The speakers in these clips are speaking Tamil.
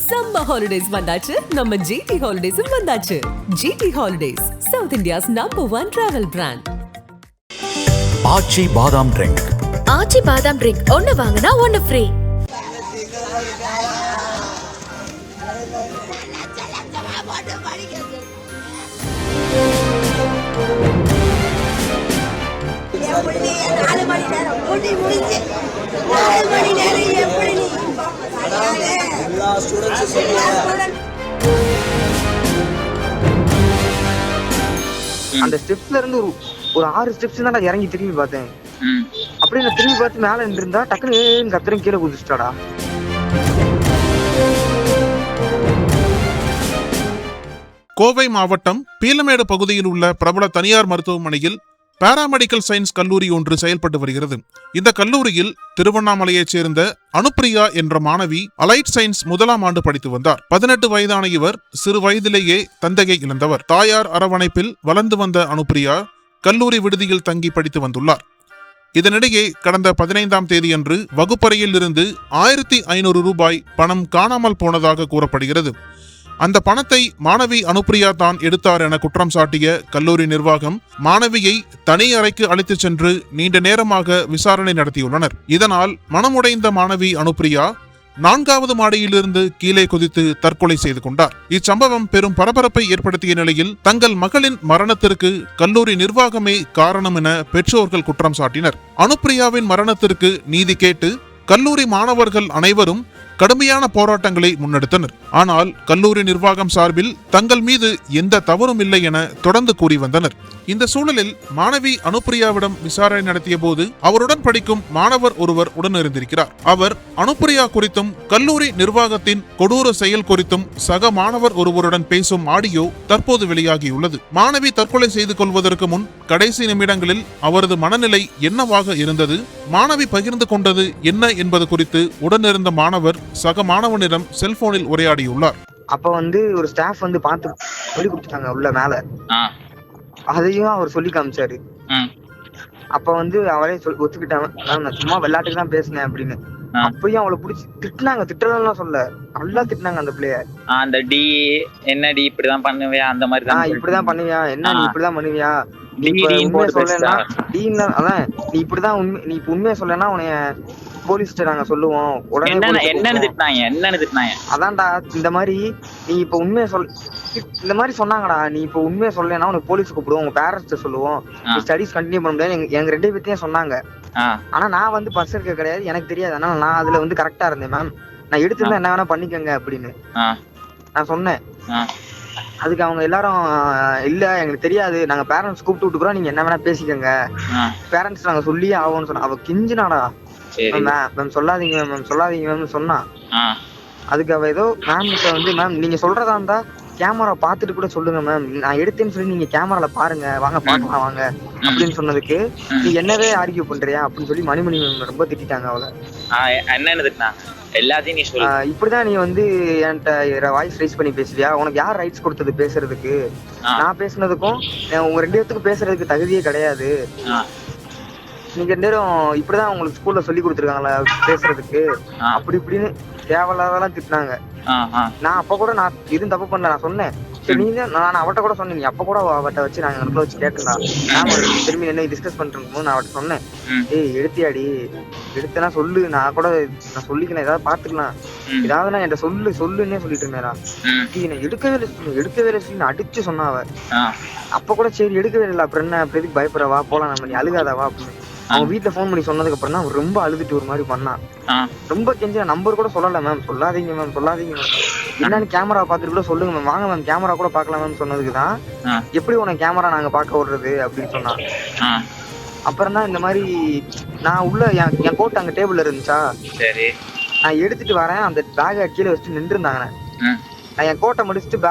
சம்மர் ஹாலிடேஸ் வந்தாச்சு, நம்ம ஜிடி ஹாலிடேஸும் வந்தாச்சு. GT holidays, South India's #1 travel brand. Aachi badam drink. ஆச்சி பாதாம் ட்ரிங்க் ஒன்னு வாங்கினா ஒன்னு ஃப்ரீ. அந்த ஸ்டெப்ஸ்ல இருந்து ஒரு 6 ஸ்டெப்ஸ் தான் நான் இறங்கி திரும்பி பார்த்தேன். அப்படியே நான் திரும்பி பார்த்து மேல நின்றுருந்தா டக்குன்னு கத்திரம் கீழே குதிச்சிட்டாடா. கோவை மாவட்டம் பீலமேடு பகுதியில் உள்ள பிரபல தனியார் மருத்துவமனையில் பாராமெடிக்கல் சயின்ஸ் கல்லூரி ஒன்று செயல்பட்டு வருகிறது. இந்த கல்லூரியில் திருவண்ணாமலையைச் சேர்ந்த அனுப்பிரியா என்ற மாணவி அலைட் சயின்ஸ் 1ஆம் ஆண்டு படித்து வந்தார். 18 வயதான இவர் சிறு வயதிலேயே தந்தையை இழந்தவர். தாயார் அரவணைப்பில் வளர்ந்து வந்த அனுப்பிரியா கல்லூரி விடுதியில் தங்கி படித்து வந்துள்ளார். இதனிடையே கடந்த 15ஆம் தேதியன்று வகுப்பறையில் இருந்து 1500 ரூபாய் பணம் காணாமல் போனதாக கூறப்படுகிறது. அந்த பணத்தை மாணவி அனுப்பிரியா தான் எடுத்தார் என குற்றம் சாட்டிய கல்லூரி நிர்வாகம் மாணவியை தனி அறைக்கு அழைத்து சென்று நீண்ட நேரமாக விசாரணை நடத்தியுள்ளனர். இதனால் மனமுடைந்த மாணவி அனுப்பிரியா 4வது மாடியிலிருந்து கீழே குதித்து தற்கொலை செய்து கொண்டார். இச்சம்பவம் பெரும் பரபரப்பை ஏற்படுத்திய நிலையில் தங்கள் மகளின் மரணத்திற்கு கல்லூரி நிர்வாகமே காரணம் என பெற்றோர்கள் குற்றம் சாட்டினர். அனுப்பிரியாவின் மரணத்திற்கு நீதி கேட்டு கல்லூரி மாணவர்கள் அனைவரும் கடுமையான போராட்டங்களை முன்னெடுத்தனர். ஆனால் கல்லூரி நிர்வாகம் சார்பில் தங்கள் மீது எந்த தவறும் இல்லை என தொடர்ந்து கூறி வந்தனர். இந்த சூழலில் மாணவி அனுப்பிரியாவிடம் விசாரணை நடத்திய போது அவருடன் படிக்கும் மாணவர் ஒருவர் உடனிருந்திருக்கிறார். அவர் அனுப்பிரியா குறித்தும் கல்லூரி நிர்வாகத்தின் கொடூர செயல் குறித்தும் சக மாணவர் ஒருவருடன் பேசும் ஆடியோ தற்போது வெளியாகியுள்ளது. மாணவி தற்கொலை செய்து கொள்வதற்கு முன் கடைசி நிமிடங்களில் அவரது மனநிலை என்னவாக இருந்தது, மாணவி பகிர்ந்து கொண்டது என்ன என்பது குறித்து உடனிருந்த மாணவர் சக மாணவனிடம் செல்போனில் உரையாடியுள்ளார். அப்ப ஒரு ஸ்டாஃப் பார்த்து சொல்லி கொடுத்துட்டாங்க உள்ள மேல. அதையும் அவர் சொல்லி காமிச்சாரு. அப்ப அவளே ஒத்துக்கிட்டாங்க, நான் சும்மா விளையாட்டுக்கு தான் பேசினேன் அப்படின்னு. அப்பயும் அவளை புடிச்சு திட்டினாங்க. திட்டலாம் சொல்ல நல்லா திட்டினாங்க அந்த பிள்ளைய. அந்த டி என்னடி இப்படிதான் பண்ணுவியா, அந்த மாதிரி தான் இப்படிதான் பண்ணுவியா, என்ன நீ இப்படிதான் பண்ணுவியா, நீ உண்மையை சொல்லனா அதான் நீ இப்படிதான் நீ உண்மையை சொல்லனா உன்னைய போலீஸ்ட நாங்க சொல்லுவோம் உடனே. அதான்டா இந்த மாதிரி நீ இப்ப உண்மையை இந்த மாதிரி சொன்னாங்கடா. நீ இப்ப உண்மையை சொல்லனா உனக்கு போலீஸ் கூப்பிடுவோம், உங்க பேரண்ட்ஸ் சொல்லுவோம், ஸ்டடிஸ் கண்டினியூ பண்ண முடியாது. எங்க 2 பேர்த்தையும் சொன்னாங்க. ஆனா நான் பஸ் இருக்க கிடையாது, எனக்கு தெரியாது. அதனால நான் அதுல கரெக்டா இருந்தேன் மேம், நான் எடுத்திருந்தா என்ன வேணா பண்ணிக்கங்க அப்படின்னு நான் சொன்னேன். அதுக்கு அவங்க எல்லாரும் இல்ல எங்களுக்கு தெரியாது, நாங்க பேரண்ட்ஸ் கூப்பிட்டு விட்டுக்கிறோம், நீங்க என்ன வேணா பேசிக்கங்க, பேரண்ட்ஸ் நாங்க சொல்லியே ஆகும்னு சொன்னா. அவ கிஞ்சினாடா, மேம் சொல்லாதீங்க மேம் சொல்லாதீங்க மேம் சொன்னா. அதுக்கு அவ ஏதோ மேம் கிட்ட மேம் நீங்க சொல்றதா இருந்தா கேமரா பாத்துட்டு கூட சொல்லுங்க மேம், நான் எடுத்தேன்னு சொல்லி நீங்க கேமரால பாருங்க, வாங்க பாக்கலாம் வாங்க அப்படின்னு சொன்னதுக்கு நீ என்னவே ஆர்கியூ பண்றியா அப்படின்னு சொல்லி மணிமணி மேம் ரொம்ப திட்டாங்க அவளை. இப்படிதான் நீ என்கிட்ட வாய்ஸ் ரைஸ் பண்ணி பேசுவியா, உனக்கு யார் ரைட்ஸ் கொடுத்தது பேசுறதுக்கு, நான் பேசுனதுக்கும் உங்க 2 பேர்த்துக்கும் பேசுறதுக்கு தகுதியே கிடையாது, நீங்க 2 பேரும் இப்படிதான் உங்களுக்கு ஸ்கூல்ல சொல்லி கொடுத்துருக்காங்களா பேசுறதுக்கு, அப்படி இப்படின்னு தேவையில்லாதெல்லாம் திட்டினாங்க. நான் அப்ப கூட நான் எதுவும் தப்பு பண்ணல, நான் சொன்னேன். சரி நீ நான் அவட்ட கூட சொன்னேன், நீ அப்ப கூட அவட்ட வச்சு நாங்க இடத்துல வச்சு கேட்கலாம், நான் திரும்பி என்ன டிஸ்கஸ் பண்ணிட்டு நான் அவட்ட சொன்னேன், ஏய் எடுத்தியாடி, எடுத்தனா சொல்லு, நான் கூட நான் சொல்லிக்கலாம், ஏதாவது பாத்துக்கலாம், ஏதாவது நான் என்கிட்ட சொல்லுன்னே சொல்லிட்டு இருந்தேன். எடுக்கவே இல்லை சொல்லி அடிச்சு சொன்னாவ. அப்ப கூட சரி எடுக்கவே இல்லை, அப்புறம் என்ன அப்படி எதுக்கு பயப்படுறவா போலாம், நம்ம நீ அழுகாதவா அப்படின்னு. அவங்க வீட்டுல போன் பண்ணி சொன்னதுக்கு அப்புறம் தான் ரொம்ப அழுதுட்டு ஒரு மாதிரி பண்ணான். ரொம்ப கெஞ்ச நம்பர் கூட சொல்லல மேம், சொல்லாதீங்க மேம் சொல்லாதீங்க மேம், என்னன்னு கேமரா பாத்துட்டு கூட சொல்லுங்க மேம், வாங்க மேம் கேமரா கூட பாக்கலாம் மேம் சொன்னதுக்குதான் எப்படி உனக்கு கேமரா நாங்க பாக்க விடுறது அப்படின்னு சொன்னான். அப்புறம் தான் இந்த மாதிரி நான் உள்ள என் கோட் அங்க டேபிள்ல இருந்துச்சா, நான் எடுத்துட்டு வரேன், அந்த பேக கீழே வச்சுட்டு நின்று இருந்தாங்க. நான் என் கோட்டை முடிச்சுட்டு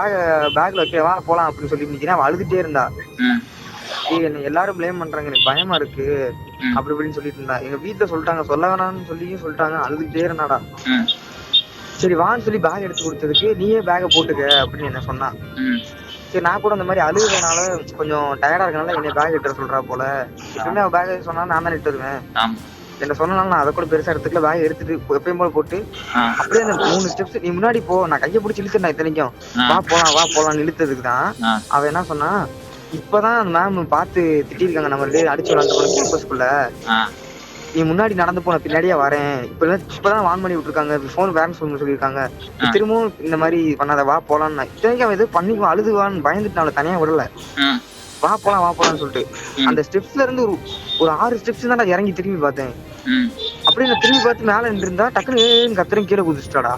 பேக்ல வைக்க வா போலாம் அப்படின்னு சொல்லி நிக்கிறேன். அவ அழுதுட்டே இருந்தா, என்ன எல்லாரும் பிளேம் பண்றாங்க, எனக்கு பயமா இருக்கு அப்படி இப்படின்னு சொல்லிட்டு இருந்தா. எங்க வீட்டுல சொல்லிட்டாங்க, சொல்ல வேணாம்னு சொல்லிட்டாங்க, அழுதுகிட்டே இருந்தாடா. சரி வான்னு சொல்லி பேக் எடுத்து கொடுத்ததுக்கு நீயே பேக போட்டுக்க அப்படின்னு என்ன சொன்னா. சரி நான் கூட இந்த மாதிரி அழுகுறதுனால கொஞ்சம் டயர்டா இருக்கனால என்னை பேக் எடுத்து சொல்றா போல, எப்பவுமே அவ பேக் சொன்னா நான் தான் எடுத்து வருவேன். என்ன சொன்னாலும் நான் அதை கூட பெருசா எடுத்துக்கல. பேக் எடுத்துட்டு எப்பயும் போல போட்டு அப்படியே அந்த 3 ஸ்டெப்ஸ் நீ முன்னாடி போ, நான் கையை பிடிச்சி இழுத்துட்டேன். இத்தனைக்கும் வா போலாம் இழுத்ததுக்கு தான் அவன் என்ன சொன்னா, இப்பதான் அந்த மேம் பார்த்து திட்டிருக்காங்க நம்ம அடிச்சு விளாண்டு போன கேம்பஸ்குள்ள, நீ முன்னாடி நடந்து போன பின்னாடியே வரேன், இப்பதான் வான் பண்ணி விட்டுருக்காங்க, போன் வேற சொல்லியிருக்காங்க, திரும்பவும் இந்த மாதிரி பண்ணாத, வா போலான்னு. இத்தனைக்கும் அவன் எதுவும் பண்ணிக்குவான், அழுதுவான்னு பயந்துட்டு அவளை தனியா விடல. வா போலான்னு சொல்லிட்டு அந்த ஸ்டெப்ஸ்ல இருந்து ஒரு 6 ஸ்டெப்ஸ் தான் இறங்கி திரும்பி பார்த்தேன். அப்படியே நான் திரும்பி பார்த்து மேல நின்றுருந்தா டக்குனு கத்திரம் கீழே குதிச்சுட்டாடா.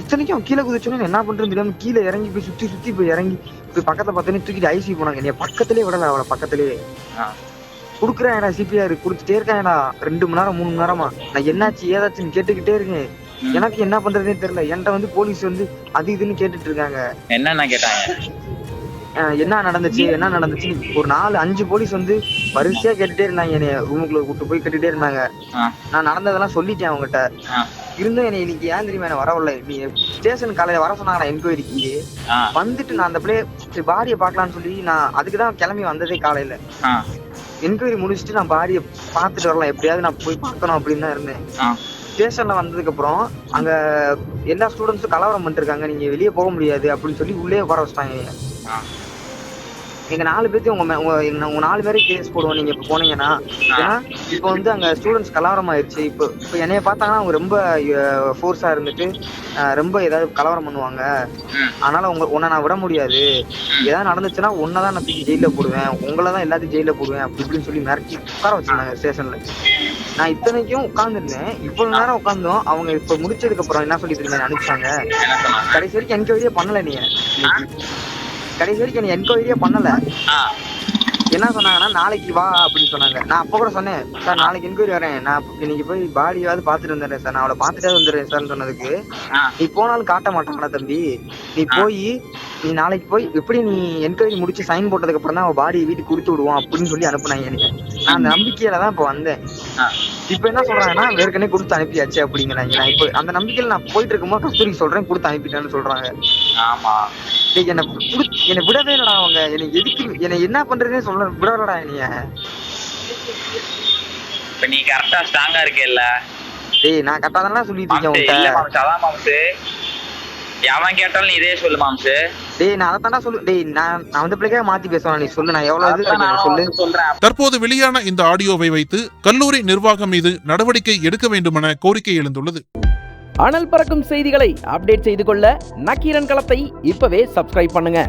இத்தனைக்கும் கீழே குதிச்சோன்னு என்ன பண்றேன்னு தெரியாம கீழே இறங்கி போய் சுத்தி போய் இறங்கி போய் பக்கத்துல பார்த்தோன்னே தூக்கிட்டு ஐசி போனாங்க. நீ பக்கத்திலே விடல, அவளை பக்கத்திலே குடுக்குறேன்டா. சிபிஆர் குடுத்துட்டே இருக்காங்கடா 2 மணி நேரம் 3 மணி நேரமா. நான் என்னாச்சு ஏதாச்சுன்னு கேட்டுக்கிட்டே இருக்கேன். எனக்கு என்ன பண்றதுனே தெரியல. என்கிட்ட போலீஸ் அது இதுன்னு கேட்டுட்டு இருக்காங்க. என்ன கேட்டாங்க, என்ன நடந்துச்சு ஒரு 4-5 போலீஸ் வரிசையா கேட்டுட்டே இருந்தாங்க. என்னைய ரூமுக்குள்ள கூட்டு போய் கேட்டுட்டே இருந்தாங்க. நான் நடந்ததெல்லாம் சொல்லிட்டேன் அவங்ககிட்ட. இருந்தும் என்னை இன்னைக்கு ஏன் தெரியுமா என்ன வரவில்லை, நீ ஸ்டேஷன் காலையில வர சொன்னாங்க என்கொயரிக்கு. வந்துட்டு நான் அந்த பிள்ளைய பாடியை பாக்கலாம்னு சொல்லி நான் அதுக்குதான் கிளம்பி வந்ததே. காலையில என்கொயரி முடிச்சுட்டு நான் பாடியை பாத்துட்டு வரலாம், எப்படியாவது நான் போய் பார்க்கணும் அப்படின்னு தான் இருந்தேன். ஸ்டேஷன்ல வந்ததுக்கு அப்புறம் அங்க எல்லா ஸ்டூடெண்ட்ஸும் கலவரம் பண்ணிட்டு இருக்காங்க, நீங்க வெளியே போக முடியாது அப்படின்னு சொல்லி உள்ளே உட்கார வச்சிட்டாங்க. எங்க 4 பேர்த்தையும் உங்க 4 பேரே கேஸ் போடுவோம் நீங்க இப்ப போனீங்கன்னா. ஏன்னா இப்ப அங்க ஸ்டூடெண்ட்ஸ் கலவரம் ஆயிடுச்சு. இப்ப என்னைய பார்த்தாங்கன்னா அவங்க ரொம்ப ஃபோர்ஸா இருந்துட்டு ரொம்ப ஏதாவது கலவரம் பண்ணுவாங்க. அதனால உன்னை நான் விட முடியாது, ஏதாவது நடந்துச்சுன்னா உன்னதான் நான் தூக்கி ஜெயில போடுவேன், உங்களதான் எல்லாத்தையும் ஜெயில போடுவேன் அப்படி இப்படின்னு சொல்லி மிரட்டி உட்கார வச்சிருந்தாங்க ஸ்டேஷன்ல. நான் இத்தனைக்கும் உட்கார்ந்துருந்தேன். இவ்வளவு நேரம் உட்கார்ந்தோம். அவங்க இப்ப முடிச்சதுக்கு அப்புறம் என்ன சொல்லி திரும்ப அனுப்பிச்சாங்க, கடைசி வரைக்கும் என்கொயரியே பண்ணல. நீங்க கடைசி வரைக்கும் எனக்கு என்கொயரியே பண்ணல. என்ன சொன்னாங்கன்னா நாளைக்கு வா அப்படின்னு சொன்னாங்க. நான் அப்ப கூட சொன்னேன், சார் நாளைக்கு என்கொயரி வரேன், நான் இன்னைக்கு போய் பாடியாவது பாத்துட்டு வந்துடுறேன் சார், நான் அவளை பாத்துட்டே வந்துடுறேன் சார்ன்னு சொன்னதுக்கு, நீ போனாலும் காட்ட மாட்டாங்கடா தம்பி, நீ நாளைக்கு போய் எப்படி நீ என்கொயரி முடிச்சு சைன் போட்டதுக்கு அப்புறம் தான் அவன் பாடியை வீட்டுக்கு கொடுத்து விடுவோம் அப்படின்னு சொல்லி அனுப்புனாங்க எனக்கு. நான் அந்த நம்பிக்கையில தான் இப்ப வந்தேன். இப்ப என்ன சொல்றாங்கன்னா ஏற்கனவே கொடுத்து அனுப்பியாச்சு அப்படிங்கிறாங்க. நான் இப்ப அந்த நம்பிக்கையில நான் போயிட்டு இருக்கும்போது கஸ்தூரிக்கு சொல்றேன் கொடுத்து அனுப்பிட்டேன்னு சொல்றாங்க. என்னை விடவே இல்லடா அவங்க. எனக்கு எதுக்கு என்னை என்ன பண்றதுன்னு சொல்ல விடலடா என்னைய. இப்ப நீ கரெக்டா ஸ்ட்ராங்கா இருக்கேல்ல? டேய் நான் கரெக்டா தான் சொல்லிட்டு இருக்கேன். எவன் கேட்டாலும் நீ இதே சொல்லு மாம்சு. டேய் நான் அதான் சொல்லு. டேய் நான் பிள்ளைக்கே மாத்தி பேசுவேன். நீ சொல்லு, நான் எவ்வளவு இது சொல்றேன். தற்போது வெளியான இந்த ஆடியோவை வைத்து கல்லூரி நிர்வாகம் மீது நடவடிக்கை எடுக்க வேண்டுமென கோரிக்கை எழுந்துள்ளது. அனல் பறக்கும் செய்திகளை அப்டேட் செய்து கொள்ள நக்கீரன் களத்தை இப்பவே சப்ஸ்கிரைப் பண்ணுங்க.